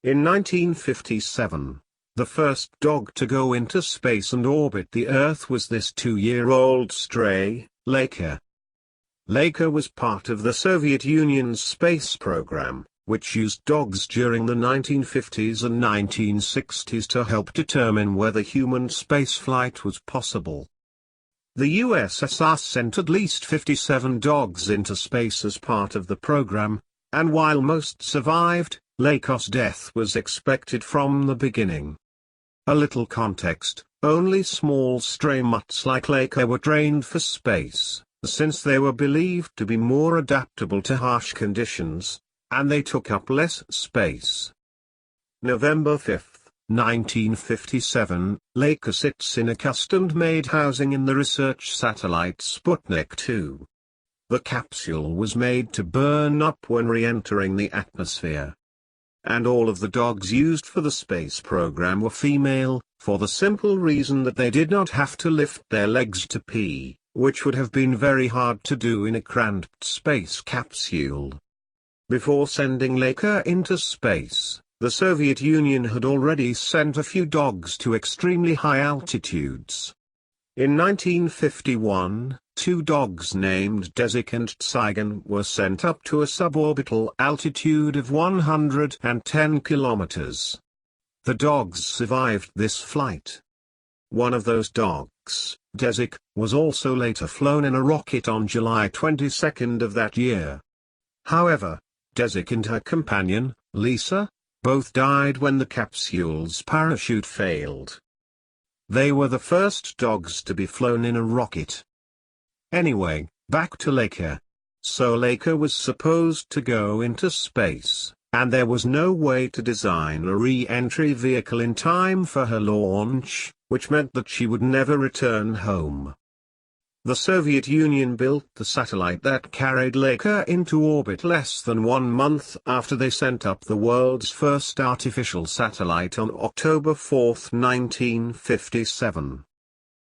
In 1957, the first dog to go into space and orbit the Earth was this 2-year-old stray, Laika. Laika was part of the Soviet Union's space program, which used dogs during the 1950s and 1960s to help determine whether human spaceflight was possible. The USSR sent at least 57 dogs into space as part of the program, and while most survived, Laika's death was expected from the beginning. A little context: only small stray mutts like Laika were trained for space, since they were believed to be more adaptable to harsh conditions, and they took up less space. November 5, 1957, Laika sits in a custom-made housing in the research satellite Sputnik 2. The capsule was made to burn up when re-entering the atmosphere. And all of the dogs used for the space program were female, for the simple reason that they did not have to lift their legs to pee, which would have been very hard to do in a cramped space capsule. Before sending Laika into space, the Soviet Union had already sent a few dogs to extremely high altitudes. In 1951, 2 dogs named Desik and Tsigan were sent up to a suborbital altitude of 110 kilometers. The dogs survived this flight. One of those dogs, Desik, was also later flown in a rocket on July 22 of that year. However, Desik and her companion, Lisa, both died when the capsule's parachute failed. They were the first dogs to be flown in a rocket. Anyway, back to Laika. So Laika was supposed to go into space, and there was no way to design a re-entry vehicle in time for her launch, which meant that she would never return home. The Soviet Union built the satellite that carried Laika into orbit less than 1 month after they sent up the world's first artificial satellite on October 4, 1957.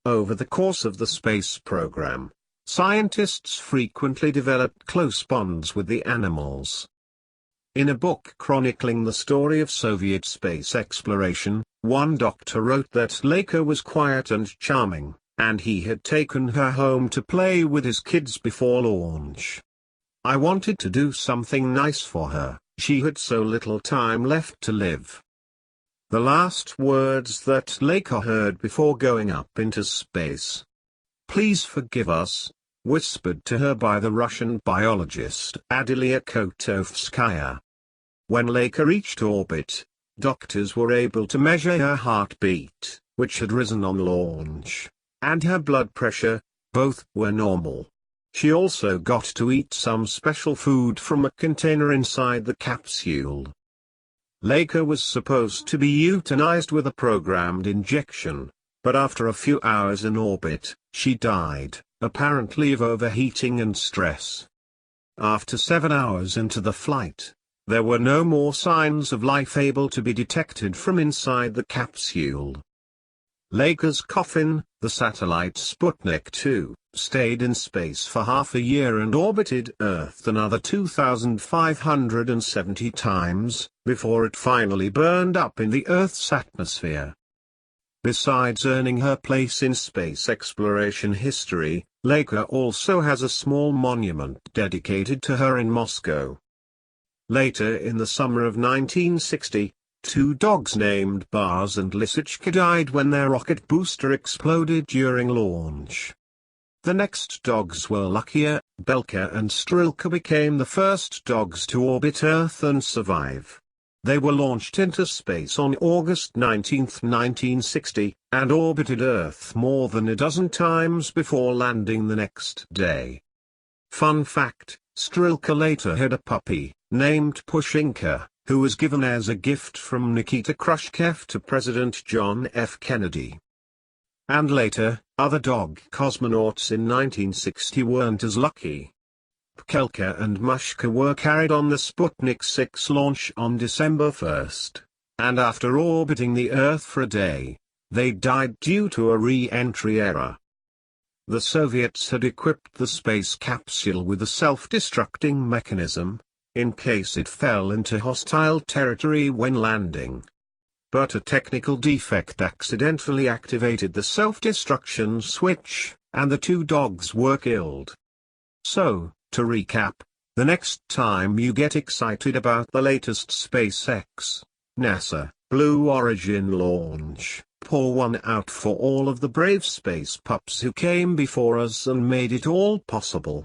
Over the course of the space program, scientists frequently developed close bonds with the animals. In a book chronicling the story of Soviet space exploration, one doctor wrote that Laika was quiet and charming, and he had taken her home to play with his kids before launch. I wanted to do something nice for her, she had so little time left to live. The last words that Laika heard before going up into space. "Please forgive us," whispered to her by the Russian biologist Adelia Kotovskaya. When Laika reached orbit, doctors were able to measure her heartbeat, which had risen on launch, and her blood pressure. Both were normal. She also got to eat some special food from a container inside the capsule. Laika was supposed to be euthanized with a programmed injection, but after a few hours in orbit, she died, apparently of overheating and stress. After 7 hours into the flight, there were no more signs of life able to be detected from inside the capsule. Laika's coffin, the satellite Sputnik 2, stayed in space for half a year and orbited Earth another 2,570 times, before it finally burned up in the Earth's atmosphere. Besides earning her place in space exploration history, Laika also has a small monument dedicated to her in Moscow. Later in the summer of 1960, 2 dogs named Bars and Lisichka died when their rocket booster exploded during launch. The next dogs were Lakia, Belka and Strelka became the first dogs to orbit Earth and survive. They were launched into space on August 19, 1960, and orbited Earth more than a dozen times before landing the next day. Fun fact, Strelka later had a puppy, named Pushinka, who was given as a gift from Nikita Khrushchev to President John F. Kennedy. And later, other dog cosmonauts in 1960 weren't as lucky. Pkelka and Mushka were carried on the Sputnik 6 launch on December 1, and after orbiting the Earth for a day, they died due to a re-entry error. The Soviets had equipped the space capsule with a self-destructing mechanism, in case it fell into hostile territory when landing. But a technical defect accidentally activated the self-destruction switch, and the two dogs were killed. So, to recap, the next time you get excited about the latest SpaceX, NASA, Blue Origin launch, pour one out for all of the brave space pups who came before us and made it all possible.